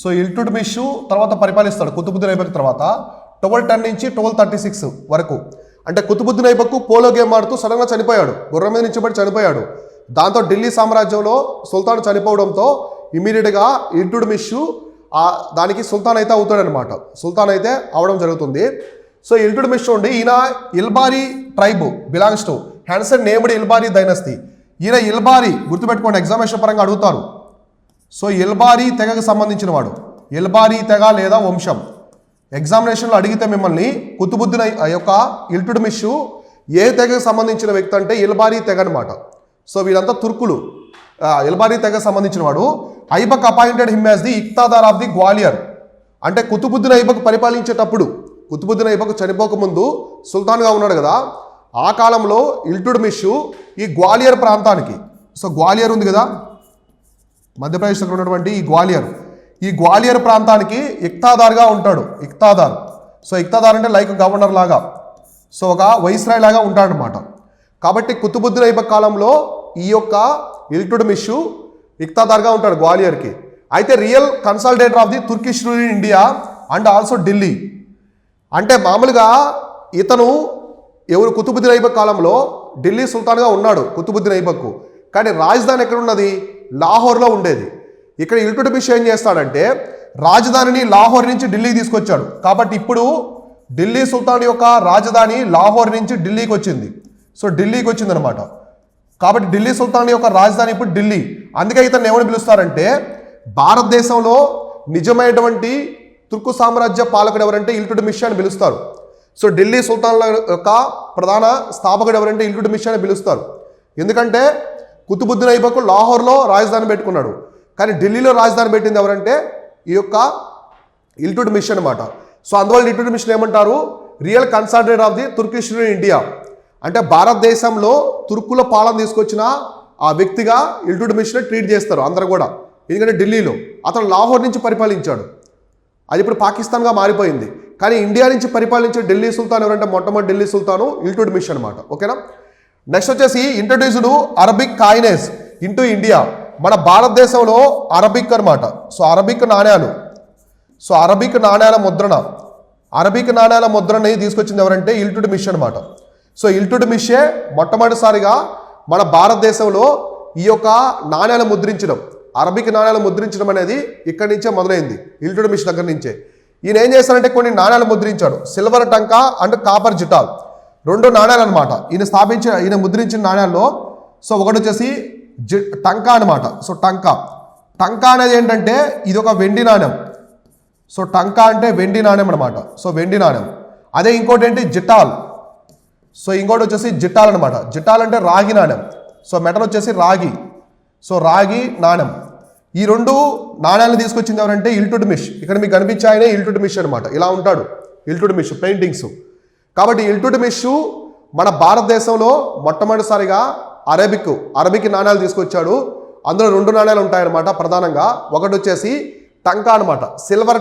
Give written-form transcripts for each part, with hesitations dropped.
So Iltutmish తర్వాత పరిపాలిస్తాడు కుతుబుద్దీన్ ఐబక్ తర్వాత 1210 నుంచి 1236 వరకు. అంటే కుతుబుద్దీన్ ఐబక్ పోలో గేమ్ ఆడుతూ సడన్గా చనిపోయాడు, గుర్రం మీద నుంచి పడి చనిపోయాడు. దాంతో ఢిల్లీ సామ్రాజ్యంలో సుల్తాన్ చనిపోవడంతో ఇమీడియట్గా ఇల్టుట్మిష్ దానికి సుల్తాన్ అయితే అవుతాడనమాట, సుల్తాన్ అయితే అవడం జరుగుతుంది. సో ఇల్టుట్మిష్ ఉండి ఈయన Ilbari tribe belongs to hence named Ilbari dynasty. ఈయన ఇల్బారీ గుర్తుపెట్టుకోండి, ఎగ్జామినేషన్ పరంగా అడుగుతారు. సో ఇల్బారీ తెగకు సంబంధించిన వాడు, ఇల్బారీ తెగ లేదా వంశం. ఎగ్జామినేషన్లో అడిగితే మిమ్మల్ని కుతుబుద్దీన్ యొక్క ఇల్టుట్మిష్ ఏ తెగకు సంబంధించిన వ్యక్తి అంటే ఇల్బారీ తెగ అనమాట. సో వీళ్ళంతా తుర్కులు, ఇల్బారీ తెగకు సంబంధించిన వాడు. Aibak appointed him as the iqtadar of the Gwalior. అంటే కుతుబుద్దీన్ ఐబక్ పరిపాలించేటప్పుడు, కుతుబుద్దీన్ ఐబక్ చనిపోకముందు సుల్తాన్గా ఉన్నాడు కదా, ఆ కాలంలో ఇల్టుట్మిష్ ఈ గ్వాలియర్ ప్రాంతానికి, సో గ్వాలియర్ ఉంది కదా మధ్యప్రదేశ్లో ఉన్నటువంటి ఈ గ్వాలియర్ ప్రాంతానికి ఇక్తాదార్గా ఉంటాడు. ఇక్తాదార్, సో ఇక్తాదార్ అంటే లైక్ గవర్నర్ లాగా, సో ఒక వైస్రాయ్ లాగా ఉంటాడనమాట. కాబట్టి కుతుబుద్దీన్ ఐబక్ కాలంలో ఈ యొక్క ఇల్టుట్మిష్ ఇక్తాదార్గా ఉంటాడు గ్వాలియర్కి. అయితే real consolidator of the Turkish rule in India and also Delhi. అంటే మామూలుగా ఇతను ఎవరు కుతుబుద్దీన్ ఐబక్ కాలంలో ఢిల్లీ సుల్తాన్గా ఉన్నాడు కుతుబుద్దీన్ ఐబక్, కానీ రాజధాని ఎక్కడ ఉన్నది, లాహోర్లో ఉండేది. ఇక్కడ ఇల్టుట్మిష్ ఏం చేస్తాడంటే రాజధానిని లాహోర్ నుంచి ఢిల్లీకి తీసుకొచ్చాడు. కాబట్టి ఇప్పుడు ఢిల్లీ సుల్తాన్ యొక్క రాజధాని లాహోర్ నుంచి ఢిల్లీకి వచ్చింది, సో ఢిల్లీకి వచ్చిందనమాట. కాబట్టి ఢిల్లీ సుల్తాన్ యొక్క రాజధాని ఇప్పుడు ఢిల్లీ. అందుకే ఇతను ఏమని పిలుస్తారంటే భారతదేశంలో నిజమైనటువంటి తుర్కు సామ్రాజ్య పాలకుడు ఎవరంటే ఇల్టుట్మిష్ అని పిలుస్తారు. సో ఢిల్లీ సుల్తాన్ల యొక్క ప్రధాన స్థాపకుడు ఎవరంటే ఇల్టుట్మిష్ అని పిలుస్తారు. ఎందుకంటే కుతుబుద్దీన్ ఐబక్ లాహోర్లో రాజధాని పెట్టుకున్నాడు, కానీ ఢిల్లీలో రాజధాని పెట్టింది ఎవరంటే ఈ యొక్క ఇల్టుట్మిష్ అనమాట. సో అందువల్ల ఇల్టుట్మిష్ ఏమంటారు, real consolidator of the Turkish rule in India. అంటే భారతదేశంలో తుర్కుల పాలన తీసుకొచ్చిన ఆ వ్యక్తిగా ఇల్టుట్మిష్ని ట్రీట్ చేస్తారు అందరూ కూడా. ఎందుకంటే ఢిల్లీలో అతను లాహోర్ నుంచి పరిపాలించాడు, అది ఇప్పుడు పాకిస్తాన్గా మారిపోయింది. కానీ ఇండియా నుంచి పరిపాలించే ఢిల్లీ సుల్తాన్ ఎవరంటే మొట్టమొదటి ఢిల్లీ సుల్తాను ఇల్టుట్మిష్ అనమాట. ఓకేనా. నెక్స్ట్ వచ్చేసి introduced Arabic coinage into India. మన భారతదేశంలో అరబిక్ అనమాట. సో అరబిక్ నాణ్యాలు, సో అరబిక్ నాణ్యాల ముద్రణ, అరబిక్ నాణ్యాల ముద్రని తీసుకొచ్చింది ఎవరంటే ఇల్టుట్మిష్ అనమాట. సో ఇల్టుట్మిషే మొట్టమొదటిసారిగా మన భారతదేశంలో ఈ యొక్క నాణ్యాలు ముద్రించడం, అరబిక్ నాణ్యాలు ముద్రించడం అనేది ఇక్కడి నుంచే మొదలైంది, ఇల్టుట్మిష్ దగ్గర నుంచే. ఈయన ఏం చేస్తారంటే కొన్ని నాణ్యాలు ముద్రించాడు, సిల్వర్ టంకా అండ్ కాపర్ జిటాల్, రెండు నాణ్యాలు అనమాట. ఈయన ముద్రించిన నాణ్యాల్లో సో ఒకటి వచ్చేసి టంకా అనమాట. సో టంకా అనేది ఏంటంటే ఇది ఒక వెండి నాణ్యం. సో టంకా అంటే వెండి నాణ్యం అనమాట. సో వెండి నాణ్యం. అదే ఇంకోటి ఏంటి జిటాల్. సో ఇంకోటి వచ్చేసి జిటాల్ అనమాట. జిటాల్ అంటే రాగి నాణ్యం. సో మెటల్ వచ్చేసి రాగి, సో రాగి నాణ్యం. ఈ రెండు నాణ్యాలను తీసుకొచ్చింది ఎవరంటే ఇల్టుట్మిష్. ఇక్కడ మీకు కనిపించే ఆయనే ఇల్టుట్మిష్ అనమాట. ఇలా ఉంటాడు ఇల్టుట్మిష్ పెయింటింగ్స్. కాబట్టి ఇల్టుట్మిష్ మన భారతదేశంలో మొట్టమొదటిసారిగా అరబిక్ నాణ్యాలు తీసుకొచ్చాడు. అందులో రెండు నాణ్యాలు ఉంటాయన్నమాట ప్రధానంగా. ఒకటి వచ్చేసి టంకా అనమాట, సిల్వర్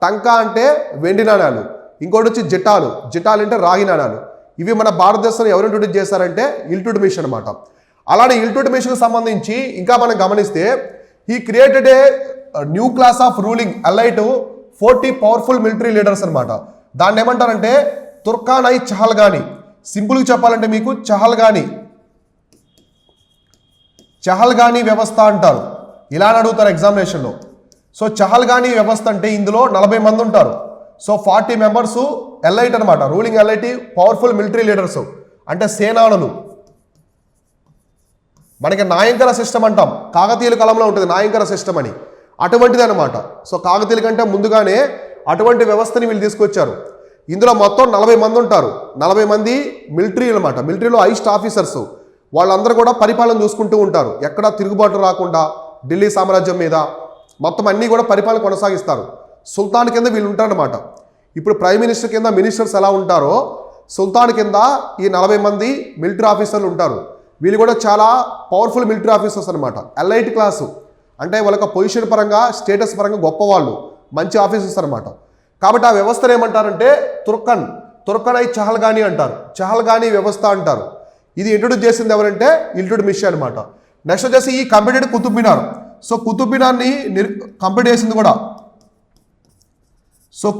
టంకా అంటే వెండి నాణ్యాలు. ఇంకోటి వచ్చి జిటాల్ అంటే రాగి నాణ్యాలు. ఇవి మన భారతదేశంలో ఎవరు ఇంట్రొడ్యూస్ చేశారంటే ఇల్టుట్మిష్ అనమాట. అలానే ఇల్టుట్మిష్కి సంబంధించి ఇంకా మనం గమనిస్తే he created a new class of ruling alight 40 powerful military leaders అనమాట. దాన్ని ఏమంటారంటే తుర్కాన్ ఐ చహల్గానీ. సింపుల్గా చెప్పాలంటే మీకు చహల్గానీ వ్యవస్థ అంటారు. ఇలా అని అడుగుతారు ఎగ్జామినేషన్లో. సో చహల్గానీ వ్యవస్థ అంటే ఇందులో 40 మంది ఉంటారు. సో 40 మెంబర్స్ ఎలైట్ అనమాట, ruling elite powerful military leaders అంటే సేనానులు. మనకి నాయంకర సిస్టమ్ అంటాం, కాకతీయుల కాలంలో ఉంటుంది నాయంకర సిస్టమ్ అని, అటువంటిది అనమాట. సో కాకతీయుల కంటే ముందుగానే అటువంటి వ్యవస్థని వీళ్ళు తీసుకొచ్చారు. ఇందులో మొత్తం 40 మంది ఉంటారు. 40 మంది మిలిటరీ అనమాట. మిలిటరీలో హైయెస్ట్ ఆఫీసర్స్, వాళ్ళందరూ కూడా పరిపాలన చూసుకుంటూ ఉంటారు. ఎక్కడా తిరుగుబాటు రాకుండా ఢిల్లీ సామ్రాజ్యం మీద మొత్తం అన్నీ కూడా పరిపాలన కొనసాగిస్తారు. సుల్తాన్ కింద వీళ్ళు ఉంటారనమాట. ఇప్పుడు ప్రైమ్ మినిస్టర్ కింద మినిస్టర్స్ ఎలా ఉంటారో సుల్తాన్ కింద ఈ 40 మంది మిలిటరీ ఆఫీసర్లు ఉంటారు. వీళ్ళు కూడా చాలా పవర్ఫుల్ మిలిటరీ ఆఫీసర్స్ అనమాట. ఎలైట్ క్లాసు అంటే వాళ్ళకి పొజిషన్ పరంగా స్టేటస్ పరంగా గొప్పవాళ్ళు, మంచి ఆఫీసర్స్ అనమాట. కాబట్టి ఆ వ్యవస్థను ఏమంటారంటే తుర్కన్ ఐ చహల్గానీ అంటారు, చహల్గానీ వ్యవస్థ అంటారు. ఇది ఇంట్రొడ్యూస్ చేసింది ఎవరంటే ఇల్టుట్మిష్ అనమాట. నెక్స్ట్ వచ్చేసి ఈ కంప్లీటెడ్ కుతుబ్ మినార్. సో కుతుబ్ మినార్ని కంప్లీట్ చేసింది కూడా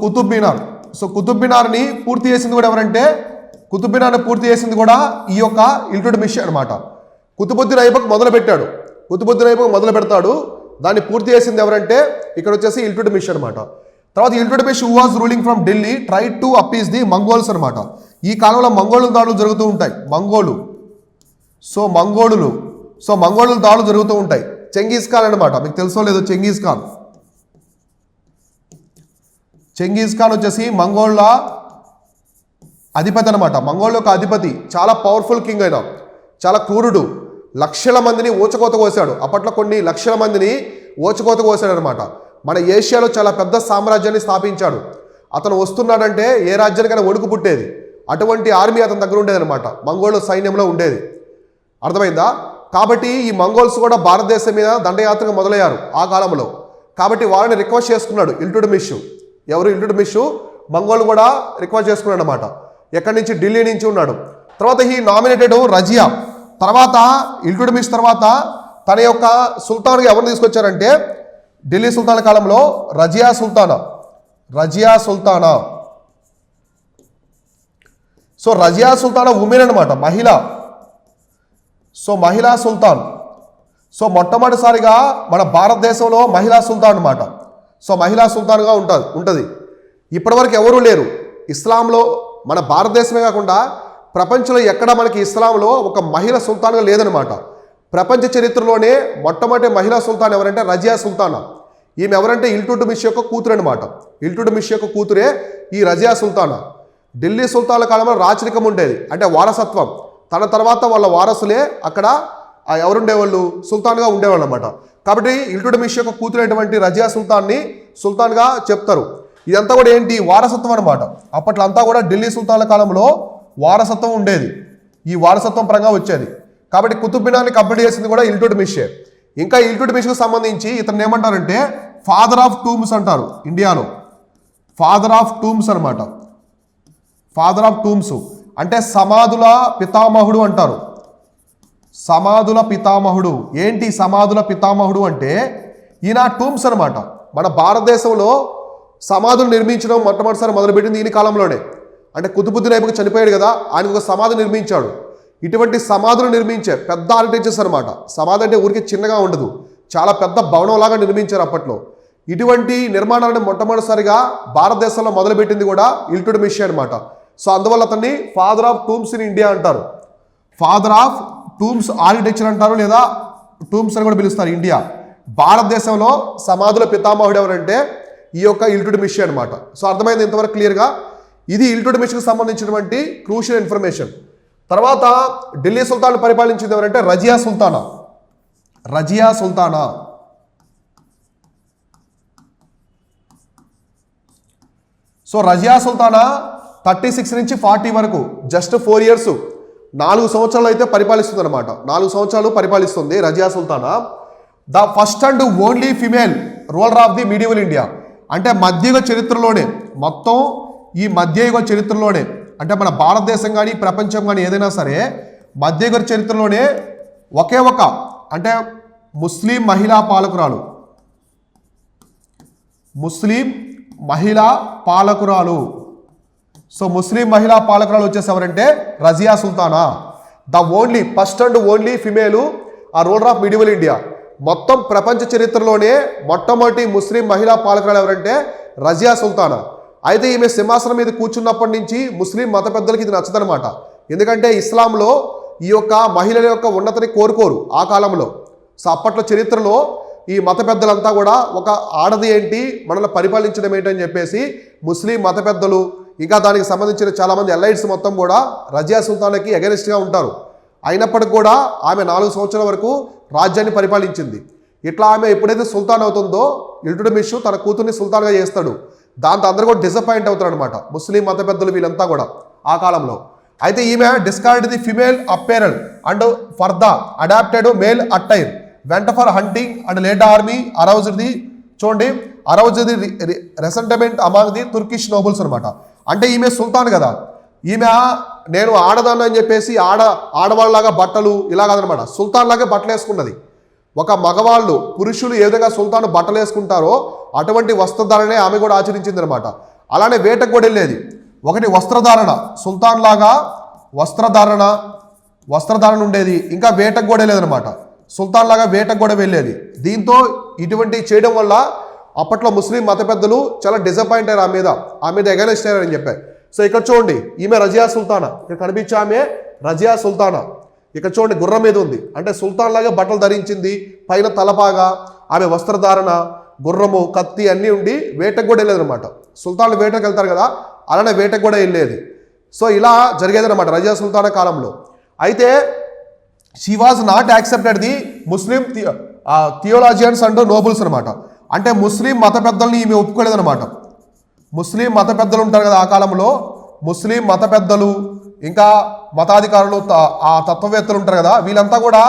కుతుబ్ మినార్ని పూర్తి చేసింది కూడా ఎవరంటే కుతుబ్ మినార్ని పూర్తి చేసింది కూడా ఈ యొక్క ఇల్టుట్మిష్ అనమాట. కుతుబుద్దీన్ ఐబక్ మొదలు పెడతాడు, దాన్ని పూర్తి చేసింది ఎవరంటే ఇక్కడ వచ్చేసి ఇల్టుట్మిష్ అనమాట. తర్వాత Iltutmish who was ruling from Delhi try to appease the Mongols అనమాట. ఈ కాలంలో మంగోళుల దాడులు జరుగుతూ ఉంటాయి. మంగోళుల దాడులు జరుగుతూ ఉంటాయి. చెంగీజ్ ఖాన్ అనమాట, మీకు తెలుసో లేదో చెంగీజ్ ఖాన్ వచ్చేసి మంగోళ్ళ అధిపతి అనమాట. మంగోళ్ళ యొక్క అధిపతి, చాలా పవర్ఫుల్ కింగ్ అయినా, చాలా క్రూరుడు. లక్షల మందిని ఊచకోత కోసాడు. అప్పట్లో కొన్ని లక్షల మందిని ఊచకోత కోసాడు అనమాట. మన ఏషియాలో చాలా పెద్ద సామ్రాజ్యాన్ని స్థాపించాడు. అతను వస్తున్నాడంటే ఏ రాజ్యానికైనా వణుకు పుట్టేది. అటువంటి ఆర్మీ అతని దగ్గర ఉండేది అనమాట, మంగోళ్ళ సైన్యంలో ఉండేది. అర్థమైందా? కాబట్టి ఈ మంగోల్స్ కూడా భారతదేశం మీద దండయాత్రకు మొదలయ్యారు ఆ కాలంలో. కాబట్టి వారిని రిక్వెస్ట్ చేసుకున్నాడు ఇల్టుట్మిష్. ఎవరు? ఇల్టుట్మిష్ మంగోల్ కూడా రిక్వెస్ట్ చేసుకున్నాడు అనమాట. ఎక్కడి నుంచి? ఢిల్లీ నుంచి ఉన్నాడు. తర్వాత ఈ నామినేటెడ్ రజియా. తర్వాత ఇల్టుట్మిష్ తర్వాత తన యొక్క సుల్తాన్గా ఎవరిని తీసుకొచ్చారంటే ఢిల్లీ సుల్తాన్ కాలంలో రజియా సుల్తానా. సో రజియా సుల్తానా ఉమెన్ అనమాట, మహిళ. మహిళా సుల్తాన్. మొట్టమొదటిసారిగా మన భారతదేశంలో మహిళా సుల్తాన్ అనమాట. మహిళా సుల్తాన్గా ఉంటుంది. ఇప్పటివరకు ఎవరూ లేరు ఇస్లాంలో. మన భారతదేశమే కాకుండా ప్రపంచంలో ఎక్కడ మనకి ఇస్లాంలో ఒక మహిళ సుల్తాన్గా లేదనమాట. ప్రపంచ చరిత్రలోనే మొట్టమొదటి మహిళా సుల్తాన్ ఎవరంటే రజియా సుల్తానా. ఈమె ఎవరంటే ఇల్టుట్మిష్ యొక్క కూతురు అనమాట. ఇల్టుట్మిష్ యొక్క కూతురే ఈ రజియా సుల్తానా. ఢిల్లీ సుల్తాన్ల కాలంలో రాచరికం ఉండేది, అంటే వారసత్వం. తన తర్వాత వాళ్ళ వారసులే అక్కడ ఎవరుండేవాళ్ళు? సుల్తాన్గా ఉండేవాళ్ళు అనమాట. కాబట్టి ఇల్టుట్మిష్ యొక్క కూతురైనటువంటి రజియా సుల్తాన్ని సుల్తాన్గా చెప్తారు. ఇదంతా కూడా ఏంటి? వారసత్వం అనమాట. అప్పట్లో అంతా కూడా ఢిల్లీ సుల్తాన్ల కాలంలో వారసత్వం ఉండేది. ఈ వారసత్వం పరంగా వచ్చేది. కాబట్టి కుతుబ్ మినార్ని కంప్లీట్ చేసింది కూడా ఇల్టుట్మిషే. ఇంకా ఇల్టుట్మిష్కు సంబంధించి ఇతను ఏమంటారంటే ఫాదర్ ఆఫ్ టూమ్స్ అంటారు ఇండియాలో. ఫాదర్ ఆఫ్ టూమ్స్ అనమాట. ఫాదర్ ఆఫ్ టూమ్స్ అంటే సమాధుల పితామహుడు అంటారు. సమాధుల పితామహుడు. ఏంటి సమాధుల పితామహుడు అంటే? ఈయన టూమ్స్ అనమాట. మన భారతదేశంలో సమాధులు నిర్మించడం మొట్టమొదటిసారి మొదలుపెట్టింది ఈయన కాలంలోనే. అంటే కుతుబుద్దీన్ ఐబక్ చనిపోయాడు కదా, ఆయనకు ఒక సమాధి నిర్మించాడు. ఇటువంటి సమాధులు నిర్మించే పెద్ద ఆర్కిటెక్చర్స్ అనమాట. సమాధి అంటే ఊరికి చిన్నగా ఉండదు, చాలా పెద్ద భవనంలాగా నిర్మించారు అప్పట్లో. ఇటువంటి నిర్మాణాలను మొట్టమొదటిసారిగా భారతదేశంలో మొదలుపెట్టింది కూడా ఇల్టుట్మిష్ అనమాట. అందువల్ల అతన్ని father of tombs in India అంటారు. ఫాదర్ ఆఫ్ టూమ్స్ ఆర్కిటెక్చర్ అంటారు, లేదా టూమ్స్ అని కూడా పిలుస్తారు ఇండియా. భారతదేశంలో సమాధుల పితామహుడు ఎవరంటే ఈ యొక్క ఇల్టుట్మిష్ అనమాట. అర్థమైంది ఇంతవరకు క్లియర్గా? ఇది ఇల్టుట్మిష్కి సంబంధించినటువంటి క్రూషియల్ ఇన్ఫర్మేషన్. తర్వాత ఢిల్లీ సుల్తాన్ పరిపాలించింది ఎవరంటే రజియా సుల్తానా. రజియా సుల్తానా. రజియా సుల్తానా 36 నుంచి 40 వరకు, జస్ట్ 4 years, 4 సంవత్సరాలు అయితే పరిపాలిస్తుంది అనమాట. 4 సంవత్సరాలు పరిపాలిస్తుంది Razia Sultana. The first and only female ruler of the medieval India. అంటే మధ్యయుగ చరిత్రలోనే, మొత్తం ఈ మధ్యయుగ చరిత్రలోనే, అంటే మన భారతదేశం కానీ ప్రపంచం కానీ ఏదైనా సరే మధ్యయుగ చరిత్రలోనే ఒకే ఒక అంటే ముస్లిం మహిళా పాలకురాలు. ముస్లిం మహిళా పాలకురాలు. ముస్లిం మహిళా పాలకురాలు వచ్చేసి ఎవరంటే Razia Sultana. The only first and only female ఆ రూలర్ ఆఫ్ మీడియవల్ ఇండియా. మొత్తం ప్రపంచ చరిత్రలోనే మొట్టమొదటి ముస్లిం మహిళా పాలకురాలు ఎవరంటే రజియా సుల్తానా. అయితే ఈమె సింహాసనం మీద కూర్చున్నప్పటి నుంచి ముస్లిం మత పెద్దలకి ఇది నచ్చదనమాట. ఎందుకంటే ఇస్లాంలో ఈ యొక్క మహిళల యొక్క ఉన్నతిని కోరుకోరు ఆ కాలంలో. అప్పట్లో చరిత్రలో ఈ మత పెద్దలంతా కూడా ఒక ఆడది ఏంటి, మనల్ని పరిపాలించడం ఏంటని చెప్పేసి ముస్లిం మత పెద్దలు, ఇంకా దానికి సంబంధించిన చాలామంది ఎలైట్స్ మొత్తం కూడా రజియా సుల్తానాకి అగెనిస్ట్గా ఉంటారు. అయినప్పటికీ కూడా ఆమె 4 సంవత్సరాల వరకు రాజ్యాన్ని పరిపాలించింది. ఇట్లా ఆమె ఎప్పుడైతే సుల్తాన్ అవుతుందో ఇల్టుట్మిష్ తన కూతుర్ని సుల్తాన్గా చేస్తాడు. దాంతో అందరూ కూడా డిసప్పాయింట్ అవుతారు అనమాట, ముస్లిం మత పెద్దలు వీళ్ళంతా కూడా ఆ కాలంలో. అయితే ఈమె discarded the female apparel and for the adopted male attire, went for hunting and led army aroused the, చూడండి, aroused the resentment among the Turkish nobles అనమాట. అంటే ఈమె సుల్తాన్ కదా, ఈమె నేను ఆడదాన్ని అని చెప్పేసి ఆడవాళ్ళలాగా బట్టలు ఇలా కాదనమాట, సుల్తాన్ లాగా బట్టలు వేసుకున్నది. ఒక మగవాళ్ళు పురుషులు ఏ విధంగా సుల్తాను బట్టలు వేసుకుంటారో అటువంటి వస్త్రధారణే ఆమె కూడా ఆచరించింది అనమాట. అలానే వేటకు కూడా వెళ్ళేది. ఒకటి వస్త్రధారణ, సుల్తాన్ లాగా వస్త్రధారణ ఉండేది. ఇంకా వేటకు కూడా వెళ్ళేదనమాట. సుల్తాన్ లాగా వేటకు కూడా వెళ్ళేది. దీంతో ఇటువంటి చేయడం వల్ల అప్పట్లో ముస్లిం మత పెద్దలు చాలా డిసప్పాయింట్ అయ్యారు ఆమె మీద ఎగనెస్ట్ అయ్యారని చెప్పారు. సో ఇక్కడ చూడండి, ఈమె రజియా సుల్తానా, ఇక్కడ కనిపించే ఆమె రజియా సుల్తానా. ఇక్కడ చూడండి గుర్రం మీద ఉంది, అంటే సుల్తాన్ లాగా బట్టలు ధరించింది, పైన తలపాగా, ఆమె వస్త్రధారణ, గుర్రము, కత్తి అన్నీ ఉండి వేటకు కూడా వెళ్ళేది అనమాట. సుల్తాన్లు వేటకు వెళ్తారు కదా, అలానే వేటకు కూడా వెళ్ళేది. సో ఇలా జరిగేది అనమాట రజియా సుల్తానా కాలంలో. అయితే she was not accepted the Muslim theologians and nobles అనమాట. అంటే ముస్లిం మత పెద్దల్ని ఈమె ఒప్పుకోలేదనమాట. ముస్లిం మత పెద్దలు ఉంటారు కదా ఆ కాలంలో, ముస్లిం మత పెద్దలు ఇంకా మతాధికారులు, ఆ తత్వవేత్తలు ఉంటారు కదా, వీళ్ళంతా కూడా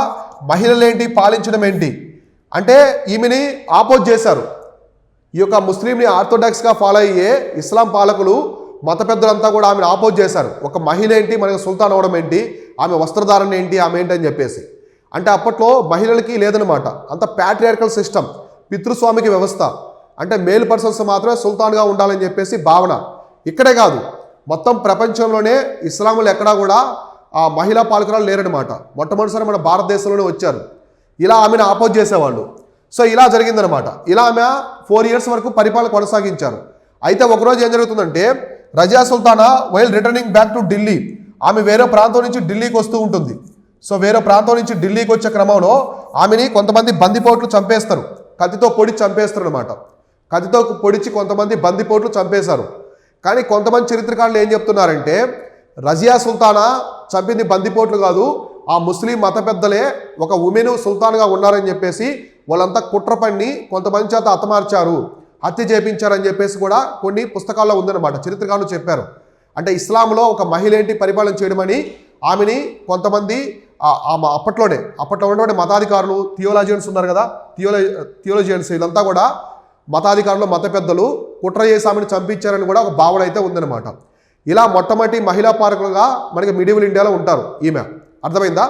మహిళలేంటి పాలించడం ఏంటి అంటే ఈమెని ఆపోజ్ చేశారు. ఈ యొక్క ముస్లింని ఆర్థోడాక్స్గా ఫాలో అయ్యే ఇస్లాం పాలకులు, మత పెద్దలంతా కూడా ఆమెను ఆపోజ్ చేశారు. ఒక మహిళ ఏంటి, మనకి సుల్తాన్ అవడం ఏంటి, ఆమె వస్త్రధారణ ఏంటి, ఆమె ఏంటి అని చెప్పేసి. అంటే అప్పట్లో మహిళలకి లేదనమాట, అంత ప్యాట్రియార్కల్ సిస్టమ్, పితృస్వామిక వ్యవస్థ. అంటే మేల్ పర్సన్స్ మాత్రమే సుల్తాన్గా ఉండాలని చెప్పేసి భావన. ఇక్కడే కాదు, మొత్తం ప్రపంచంలోనే ఇస్లాములు ఎక్కడా కూడా ఆ మహిళా పాలకురాలు లేరనమాట. మొట్టమొదటిసారి మన భారతదేశంలోనే వచ్చారు. ఇలా ఆమెను ఆపోజ్ చేసేవాళ్ళు. సో ఇలా జరిగిందనమాట. ఇలా ఆమె 4 years వరకు పరిపాలన కొనసాగించారు. అయితే ఒకరోజు ఏం జరుగుతుందంటే, Razia Sultana while returning back to Delhi, ఆమె వేరే ప్రాంతం నుంచి ఢిల్లీకి వస్తూ ఉంటుంది. సో వేరే ప్రాంతం నుంచి ఢిల్లీకి వచ్చే క్రమంలో ఆమెని కొంతమంది బందిపోట్లు చంపేస్తారు, కత్తితో పొడిచి చంపేస్తారు అనమాట. కత్తితో పొడిచి కొంతమంది బందిపోట్లు చంపేశారు. కానీ కొంతమంది చరిత్రకారులు ఏం చెప్తున్నారంటే, రజియా సుల్తానా చంపింది బందిపోట్లు కాదు, ఆ ముస్లిం మత పెద్దలే ఒక ఉమెను సుల్తాన్గా ఉన్నారని చెప్పేసి వాళ్ళంతా కుట్ర పన్ని కొంతమంది చేత హతమార్చారు, హత్య చేపించారని చెప్పేసి కూడా కొన్ని పుస్తకాల్లో ఉందన్నమాట. చరిత్రకారులు చెప్పారు. అంటే ఇస్లాంలో ఒక మహిళ ఏంటి పరిపాలన చేయడమని ఆమెని కొంతమంది అప్పట్లో ఉన్నటువంటి మతాధికారులు, థియోలాజియన్స్ ఉన్నారు కదా, థియోలాజియన్స్ వీళ్ళంతా కూడా మతాధికారులు, మత పెద్దలు కుట్ర చేసి ఆమెను చంపించారని కూడా ఒక భావన అయితే ఉందన్నమాట. ఇలా మొట్టమొదటి మహిళా పాలకులుగా మనకి మిడివల్ ఇండియాలో ఉంటారు ఈమె. అర్థమైందా?